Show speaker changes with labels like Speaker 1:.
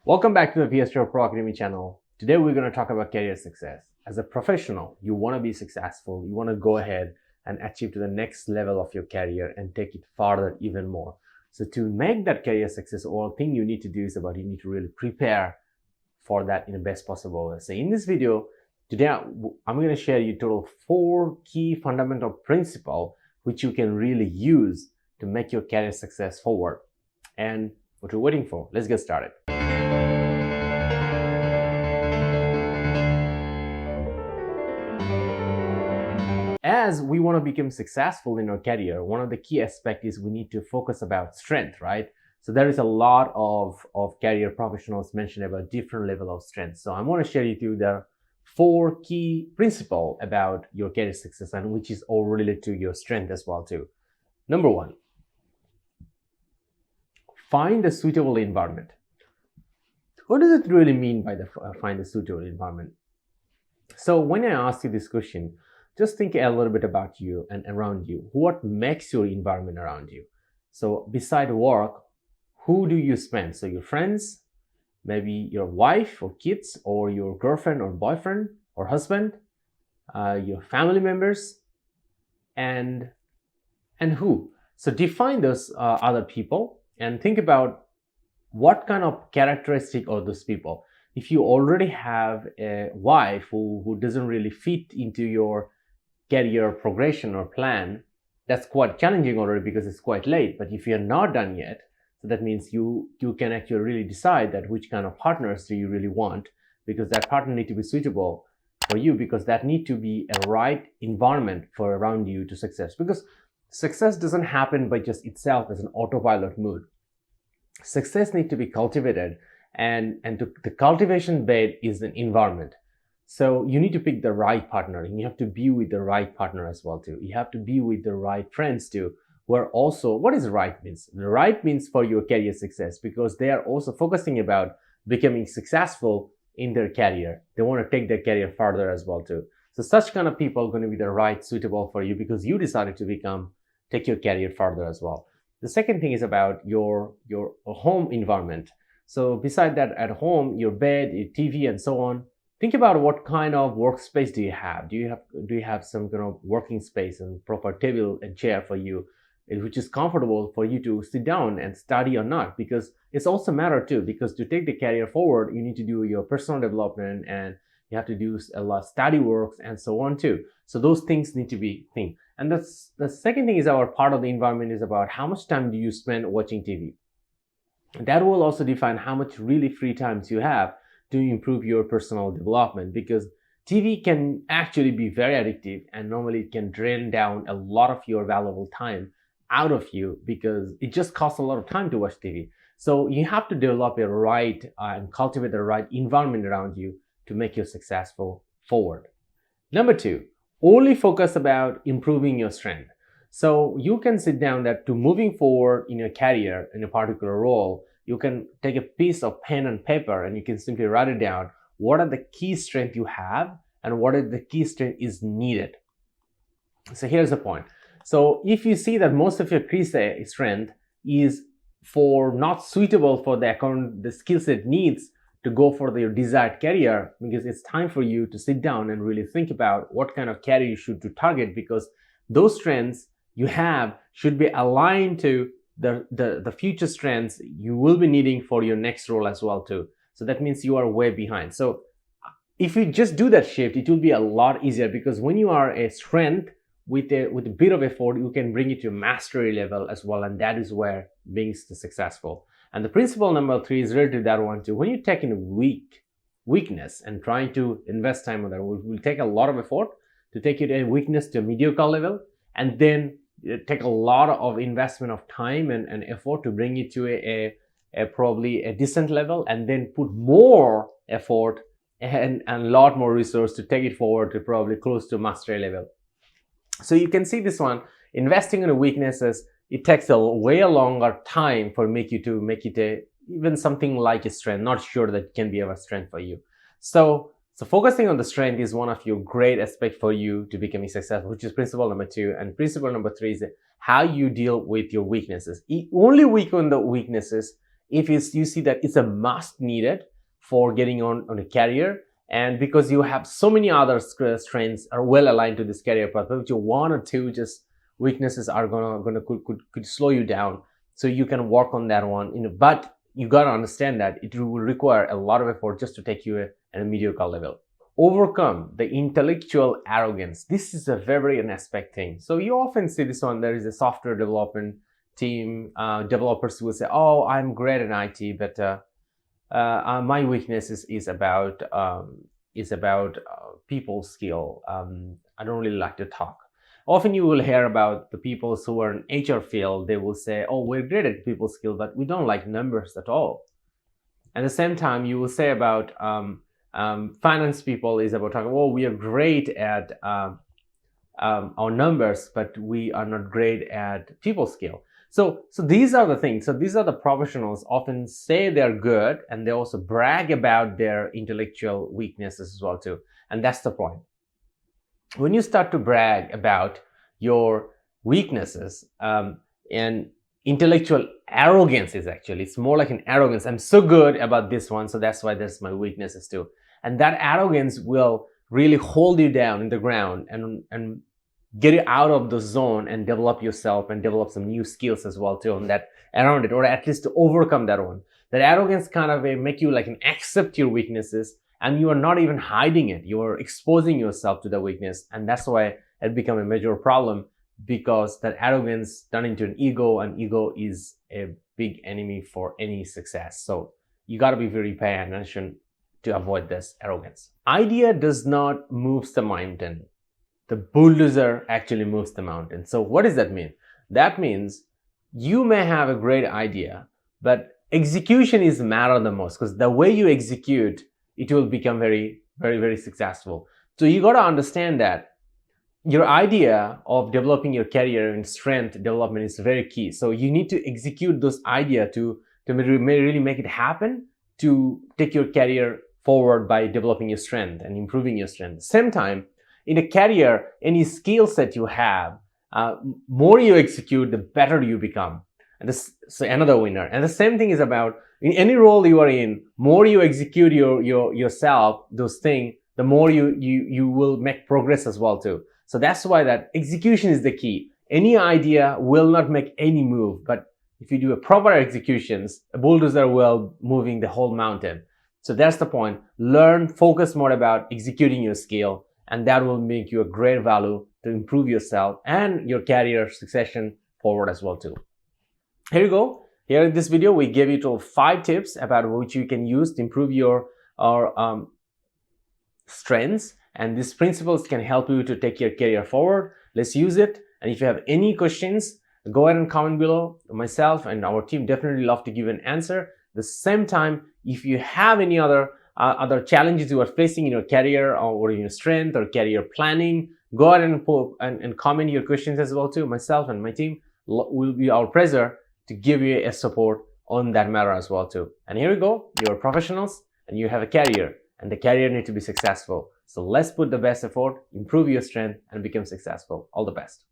Speaker 1: Welcome back to the VSHR Pro Academy channel. Today we're going to talk about career success. As a professional, you want to be successful. You want to go ahead and achieve to the next level of your career and take it farther even more. So to make that career success, one thing you need to do is you need to really prepare for that in the best possible way. So in this video, today I'm going to share you total 4 key fundamental principles which you can really use to make your career success forward. And what you're waiting for, let's get started. As we want to become successful in our career, one of the key aspects is we need to focus about strength, right? So there is a lot of career professionals mention about different level of strength. So I want to share with you the 4 key principles about your career success, and which is all related to your strength as well too. Number 1, find a suitable environment. What does it really mean by the find a suitable environment? So when I ask you this question, just think a little bit about you and around you. What makes your environment around you? So beside work, who do you spend? So your friends, maybe your wife or kids, or your girlfriend or boyfriend or husband, your family members, and who? So define those other people and think about what kind of characteristic are those people. If you already have a wife who doesn't really fit into your career progression or plan, that's quite challenging already because it's quite late. But if you're not done yet, so that means you can actually really decide that which kind of partners do you really want, because that partner need to be suitable for you, because that need to be a right environment for around you to success. Because success doesn't happen by just itself as an autopilot mode. Success need to be cultivated, and the cultivation bed is an environment. So you need to pick the right partner, and you have to be with the right partner as well too. You have to be with the right friends too, where also, what is right means? The right means for your career success, because they are also focusing about becoming successful in their career. They want to take their career farther as well too. So such kind of people are going to be the right suitable for you, because you decided to take your career farther as well. The second thing is about your home environment. So beside that, at home, your bed, your TV, and so on, think about what kind of workspace do you have. Do you have some kind of working space and proper table and chair for you, which is comfortable for you to sit down and study or not? Because it's also a matter too, because to take the career forward, you need to do your personal development, and you have to do a lot of study works and so on too. So those things need to be think. And that's the second thing is our part of the environment is about how much time do you spend watching TV. That will also define how much really free times you have to improve your personal development, because TV can actually be very addictive, and normally it can drain down a lot of your valuable time out of you, because it just costs a lot of time to watch TV. So you have to develop a right and cultivate the right environment around you to make you successful forward. Number 2, only focus about improving your strength. So you can sit down that to moving forward in your career in a particular role, you can take a piece of pen and paper and you can simply write it down. What are the key strengths you have and what are the key strength is needed? So here's the point. So if you see that most of your key strength is for not suitable for the skill set needs to go for your desired career, because it's time for you to sit down and really think about what kind of career you should to target, because those strengths you have should be aligned to the future strengths you will be needing for your next role as well too. So that means you are way behind. So if you just do that shift, it will be a lot easier, because when you are a strength with a bit of effort, you can bring it to mastery level as well, and that is where being successful. And the principle number 3 is related to that one too. When you take in weakness and trying to invest time on that, will take a lot of effort to take it a weakness to a mediocre level, and then take a lot of investment of time and effort to bring it to a probably a decent level, and then put more effort and a lot more resource to take it forward to probably close to mastery level. So you can see this one, investing in a weaknesses, it takes a way longer time for make it even something like a strength. Not sure that can be a strength for you. So focusing on the strength is one of your great aspects for you to becoming successful, which is principle number 2. And principle number 3 is how you deal with your weaknesses. Only weak on the weaknesses if you see that it's a must needed for getting on a career, and because you have so many other strengths are well aligned to this career path, but your one or two just weaknesses are could slow you down. So you can work on that one, but you got to understand that it will require a lot of effort just to take you at a mediocre level. Overcome the intellectual arrogance. This is a very an aspect thing. So you often see this one. There is a software development team, developers will say, "Oh, I'm great in IT, but my weakness is about people skill. I don't really like to talk." Often you will hear about the people who are in HR field. They will say, "Oh, we're great at people skill, but we don't like numbers at all." At the same time, you will say about finance people is about talking, "Oh, we are great at our numbers, but we are not great at people skill." So these are the things. So these are the professionals often say they're good, and they also brag about their intellectual weaknesses as well too. And that's the point. When you start to brag about your weaknesses, and intellectual arrogance is actually, it's more like an arrogance. I'm so good about this one, so that's why there's my weaknesses too. And that arrogance will really hold you down in the ground and get you out of the zone and develop yourself and develop some new skills as well too on that around it, or at least to overcome that one. That arrogance kind of make you like accept your weaknesses, and you are not even hiding it. You are exposing yourself to the weakness, and that's why it become a major problem, because that arrogance turned into an ego, and ego is a big enemy for any success. So you got to be very paying attention to avoid this arrogance. Idea does not move the mountain. The bulldozer actually moves the mountain. So what does that mean? That means you may have a great idea, but execution is matter the most, because the way you execute, it will become very, very, very successful. So you got to understand that your idea of developing your career and strength development is very key. So you need to execute those ideas to really make it happen, to take your career forward by developing your strength and improving your strength. Same time, in a career, any skill set you have, more you execute, the better you become. And this is another winner. And the same thing is about in any role you are in, more you execute yourself, those things, the more you will make progress as well too. So that's why that execution is the key. Any idea will not make any move, but if you do a proper executions, a bulldozer will moving the whole mountain. So that's the point. Learn, focus more about executing your skill, and that will make you a great value to improve yourself and your career succession forward as well too. Here you go. Here in this video, we gave you 5 tips about which you can use to improve your strengths, and these principles can help you to take your career forward. Let's use it. And if you have any questions, go ahead and comment below. Myself and our team definitely love to give an answer. At the same time, if you have any other challenges you are facing in your career or in your strength or career planning, go ahead and comment your questions as well too. Myself and my team will be our pleasure to give you a support on that matter as well too. And here we go. You're professionals and you have a career, and the career needs to be successful. So let's put the best effort, improve your strength, and become successful. All the best.